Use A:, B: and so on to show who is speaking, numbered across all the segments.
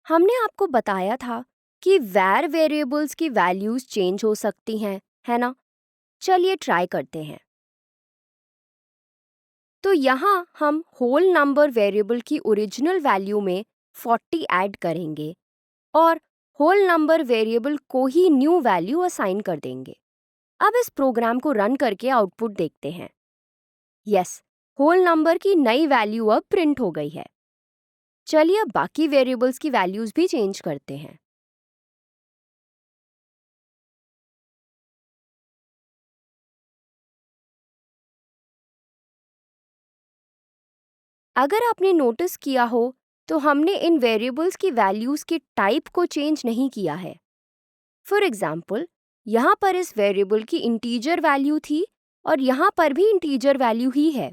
A: हमने आपको बताया था कि वैर वेरिएबल्स की वैल्यूज चेंज हो सकती हैं, है ना? चलिए ट्राई करते हैं। तो यहाँ हम होल नंबर वेरिएबल की ओरिजिनल वैल्यू में 40 ऐड करेंगे और होल नंबर वेरिएबल को ही न्यू वैल्यू असाइन कर देंगे। अब इस प्रोग्राम को रन करके आउटपुट देखते हैं। यस, होल नंबर की नई वैल्यू अब प्रिंट हो गई है। चलिए अब बाकी वेरिएबल्स की वैल्यूज भी चेंज करते हैं। अगर आपने नोटिस किया हो तो हमने इन वेरिएबल्स की वैल्यूज के टाइप को चेंज नहीं किया है। फॉर एग्जाम्पल, यहाँ पर इस वेरिएबल की इंटीजर वैल्यू थी और यहाँ पर भी इंटीजर वैल्यू ही है।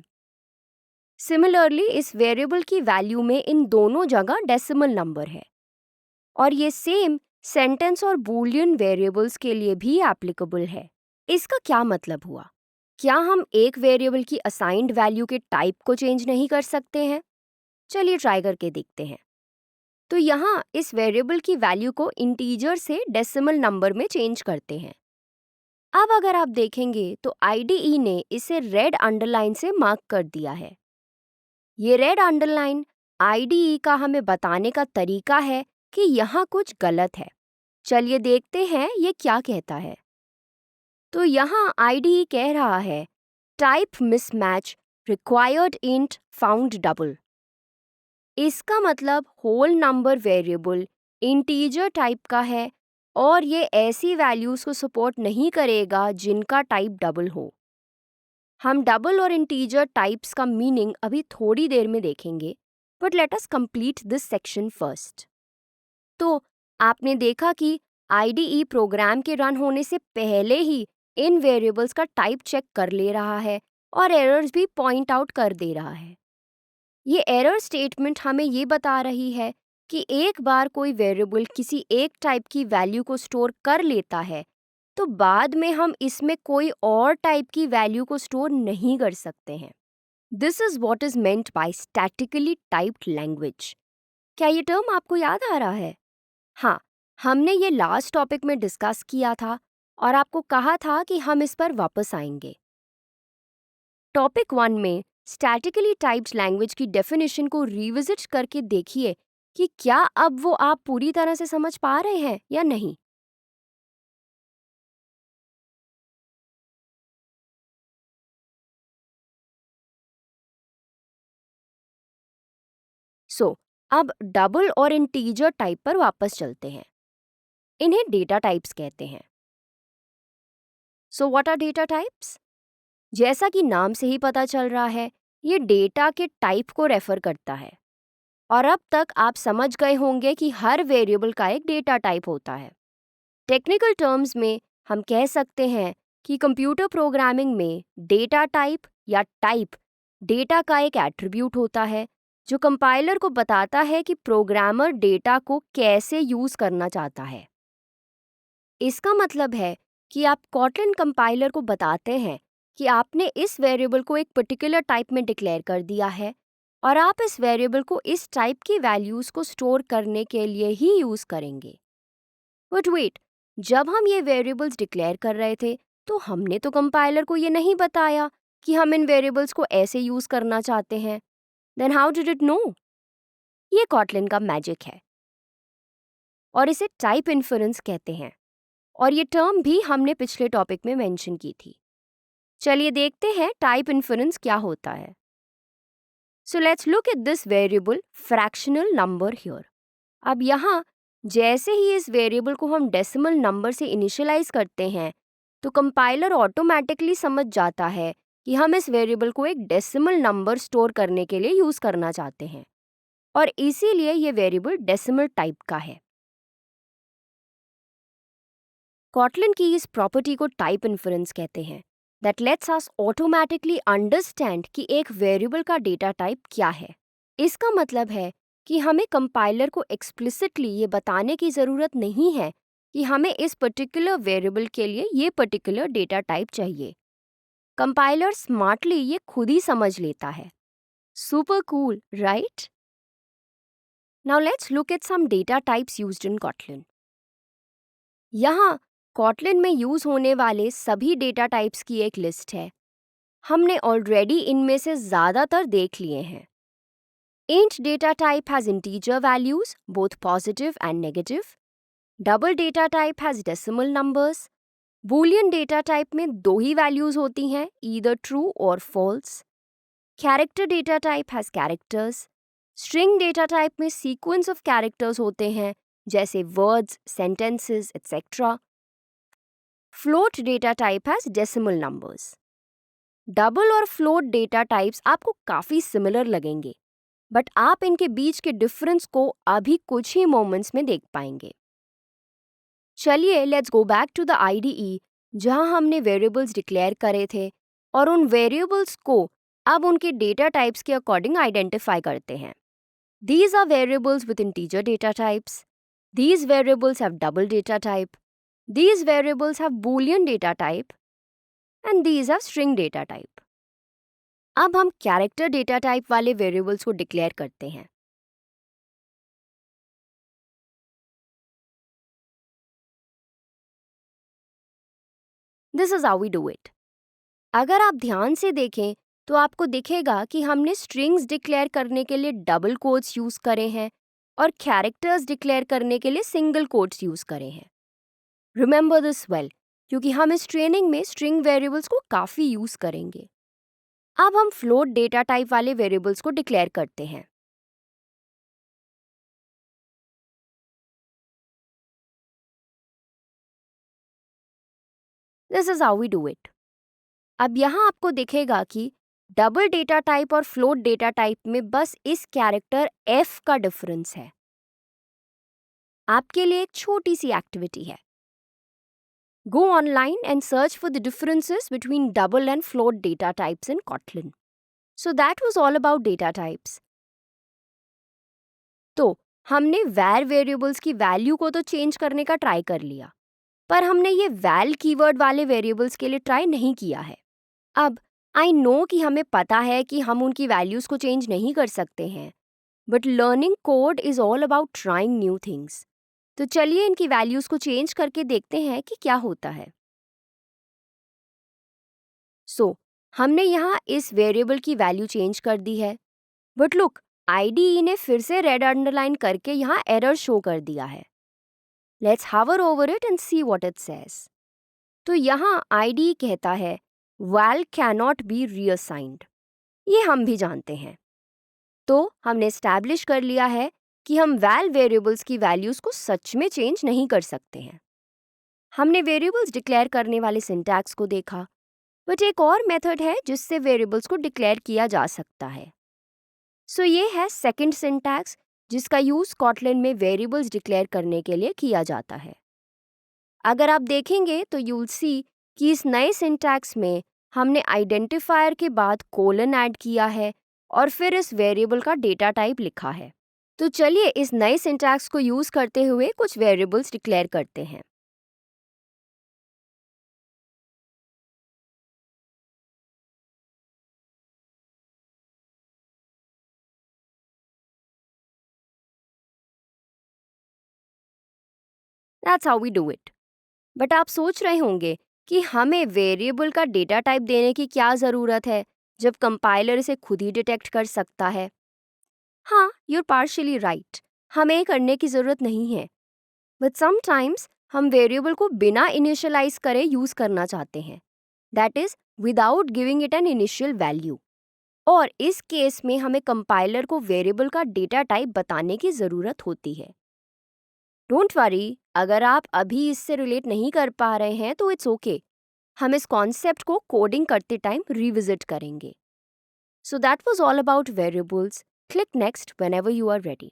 A: सिमिलरली इस वेरिएबल की वैल्यू में इन दोनों जगह डेसिमल नंबर है और ये सेम सेंटेंस और बूलियन वेरिएबल्स के लिए भी एप्लीकेबल है। इसका क्या मतलब हुआ? क्या हम एक वेरिएबल की असाइंड वैल्यू के टाइप को चेंज नहीं कर सकते हैं? चलिए ट्राई करके देखते हैं। तो यहाँ इस वेरिएबल की वैल्यू को इंटीजर से डेसिमल नंबर में चेंज करते हैं। अब अगर आप देखेंगे तो आईडीई ने इसे रेड अंडरलाइन से मार्क कर दिया है। ये रेड अंडरलाइन आईडीई का हमें बताने का तरीका है कि यहाँ कुछ गलत है। चलिए देखते हैं ये क्या कहता है। तो यहाँ आईडीई कह रहा है type mismatch required int found double. इसका मतलब whole number variable integer type का है और ये ऐसी वैल्यूज को सपोर्ट नहीं करेगा जिनका टाइप डबल हो। हम डबल और इंटीजर टाइप्स का मीनिंग अभी थोड़ी देर में देखेंगे, but let us complete this section first. तो आपने देखा कि आईडीई प्रोग्राम के रन होने से पहले ही इन वेरिएबल्स का टाइप चेक कर ले रहा है और एरर्स भी पॉइंट आउट कर दे रहा है। ये एरर स्टेटमेंट हमें ये बता रही है कि एक बार कोई वेरिएबल किसी एक टाइप की वैल्यू को स्टोर कर लेता है तो बाद में हम इसमें कोई और टाइप की वैल्यू को स्टोर नहीं कर सकते हैं। This is what is meant by statically typed language. क्या ये टर्म आपको याद आ रहा है? हाँ, हमने ये लास्ट टॉपिक में डिस्कस किया था और आपको कहा था कि हम इस पर वापस आएंगे। टॉपिक 1 में स्टैटिकली टाइप्ड लैंग्वेज की डेफिनेशन को रिविजिट करके देखिए कि क्या अब वो आप पूरी तरह से समझ पा रहे हैं या नहीं। अब डबल और इंटीजर टाइप पर वापस चलते हैं। इन्हें डेटा टाइप्स कहते हैं। What are data types? जैसा कि नाम से ही पता चल रहा है, ये डेटा के टाइप को रेफर करता है। और अब तक आप समझ गए होंगे कि हर वेरिएबल का एक डेटा टाइप होता है। टेक्निकल टर्म्स में हम कह सकते हैं कि कंप्यूटर प्रोग्रामिंग में डेटा टाइप या टाइप डेटा का एक एट्रीब्यूट होता है जो कंपाइलर को बताता है कि प्रोग्रामर डेटा को कैसे यूज करना चाहता है। इसका मतलब है कि आप कॉटलिन कंपाइलर को बताते हैं कि आपने इस वेरिएबल को एक पर्टिकुलर टाइप में डिक्लेयर कर दिया है और आप इस वेरिएबल को इस टाइप की वैल्यूज को स्टोर करने के लिए ही यूज करेंगे। बट वेट, जब हम ये वेरिएबल्स डिक्लेयर कर रहे थे तो हमने तो कंपाइलर को ये नहीं बताया कि हम इन वेरिएबल्स को ऐसे यूज करना चाहते हैं। Then how did it know? ये कॉटलिन का मैजिक है और इसे टाइप इन्फरेंस कहते हैं और ये टर्म भी हमने पिछले टॉपिक में मेंशन की थी। चलिए देखते हैं टाइप इन्फरेंस क्या होता है। So let's look at this variable fractional number here. अब यहाँ जैसे ही इस वेरिएबल को हम डेसिमल नंबर से इनिशियलाइज करते हैं तो कंपाइलर ऑटोमेटिकली समझ जाता है कि हम इस वेरिएबल को एक डेसिमल नंबर स्टोर करने के लिए यूज करना चाहते हैं और इसीलिए ये वेरिएबल डेसिमल टाइप का है। कॉटलिन की इस प्रॉपर्टी को टाइप इन्फरेंस कहते हैं that let's us automatically understand कि एक वेरिएबल का डेटा टाइप क्या है। इसका मतलब है कि हमें कंपाइलर को एक्सप्लिसिटली ये बताने की ज़रूरत नहीं है कि हमें इस पर्टिकुलर वेरिएबल के लिए ये पर्टिकुलर डेटा टाइप चाहिए। कंपाइलर स्मार्टली ये खुद ही समझ लेता है। Super cool, right? Now let's look at some data types used in Kotlin. यहाँ Kotlin में यूज होने वाले सभी डेटा टाइप्स की एक लिस्ट है. हमने ऑलरेडी इनमें से ज़्यादातर देख लिए हैं. Int data type has integer values, both positive and negative. Double data type has decimal numbers. Boolean data type में दो ही values होती हैं, either true or false. Character data type has characters. String data type में sequence of characters होते हैं, जैसे words, sentences, etc. Float data type has decimal numbers. Double और float data types आपको काफ़ी similar लगेंगे, बट आप इनके बीच के डिफरेंस को अभी कुछ ही मोमेंट्स में देख पाएंगे. चलिए let's go back to the IDE जहां हमने वेरिएबल्स डिक्लेयर करे थे और उन वेरिएबल्स को अब उनके डेटा टाइप्स के अकॉर्डिंग आइडेंटिफाई करते हैं. These are variables with integer data types. These variables have double data type. These variables have Boolean data type. And these have string data type. अब हम कैरेक्टर डेटा टाइप वाले variables को declare करते हैं. This is how we do it. अगर आप ध्यान से देखें तो आपको दिखेगा कि हमने स्ट्रिंग्स डिक्लेयर करने के लिए डबल कोट्स यूज करे हैं और कैरेक्टर्स डिक्लेयर करने के लिए सिंगल कोट्स यूज करे हैं. रिमेंबर दिस वेल, क्योंकि हम इस ट्रेनिंग में स्ट्रिंग वेरिएबल्स को काफ़ी यूज करेंगे. अब हम फ्लोट डेटा टाइप वाले वेरिएबल्स को डिक्लेयर करते हैं. This is how we do it. अब यहाँ आपको दिखेगा कि डबल डेटा टाइप और फ्लोट डेटा टाइप में बस इस कैरेक्टर f का डिफरेंस है. आपके लिए एक छोटी सी एक्टिविटी है. Go online and search for the differences between double and float data types in Kotlin. So that was all about data types. तो हमने var वेरिएबल्स की वैल्यू को तो चेंज करने का ट्राई कर लिया, पर हमने ये val कीवर्ड वाले वेरिएबल्स के लिए ट्राई नहीं किया है. अब आई नो कि हमें पता है कि हम उनकी वैल्यूज़ को चेंज नहीं कर सकते हैं, but learning code is all about trying new things. तो चलिए इनकी वैल्यूज़ को चेंज करके देखते हैं कि क्या होता है. सो हमने यहाँ इस वेरिएबल की वैल्यू चेंज कर दी है, बट लुक IDE ने फिर से रेड अंडरलाइन करके यहाँ एरर शो कर दिया है. Let's hover over it and see what it says. तो यहाँ IDE कहता है val cannot be reassigned. ये हम भी जानते हैं. तो हमने एस्टैब्लिश कर लिया है कि हम val वेरिएबल्स की वैल्यूज़ को सच में चेंज नहीं कर सकते हैं. हमने वेरिएबल्स डिक्लेयर करने वाले सिंटैक्स को देखा, बट एक और मेथड है जिससे वेरिएबल्स को डिक्लेयर किया जा सकता है. सो ये है सेकंड सिंटैक्स जिसका यूज़ Kotlin में वेरिएबल्स डिक्लेयर करने के लिए किया जाता है. अगर आप देखेंगे तो यू विल सी कि इस नए सिंटैक्स में हमने आइडेंटिफायर के बाद कोलन ऐड किया है और फिर इस वेरिएबल का डेटा टाइप लिखा है. तो चलिए इस नए सिंटैक्स को यूज़ करते हुए कुछ वेरिएबल्स डिक्लेयर करते हैं. That's how we do it. But आप सोच रहे होंगे कि हमें वेरिएबल का डेटा टाइप देने की क्या ज़रूरत है जब कंपाइलर इसे खुद ही डिटेक्ट कर सकता है. हाँ, यूर पार्शियली राइट. हमें करने की ज़रूरत नहीं है, बट समटाइम्स हम वेरिएबल को बिना इनिशियलाइज करे यूज़ करना चाहते हैं, that is without giving it an initial value. और इस केस में हमें कंपाइलर को वेरिएबल का डेटा टाइप बताने की ज़रूरत होती है. डोंट वरी, अगर आप अभी इससे रिलेट नहीं कर पा रहे हैं तो इट्स ओके. हम इस कॉन्सेप्ट को कोडिंग करते टाइम रिविजिट करेंगे. So that was all about variables. Click next whenever you are ready.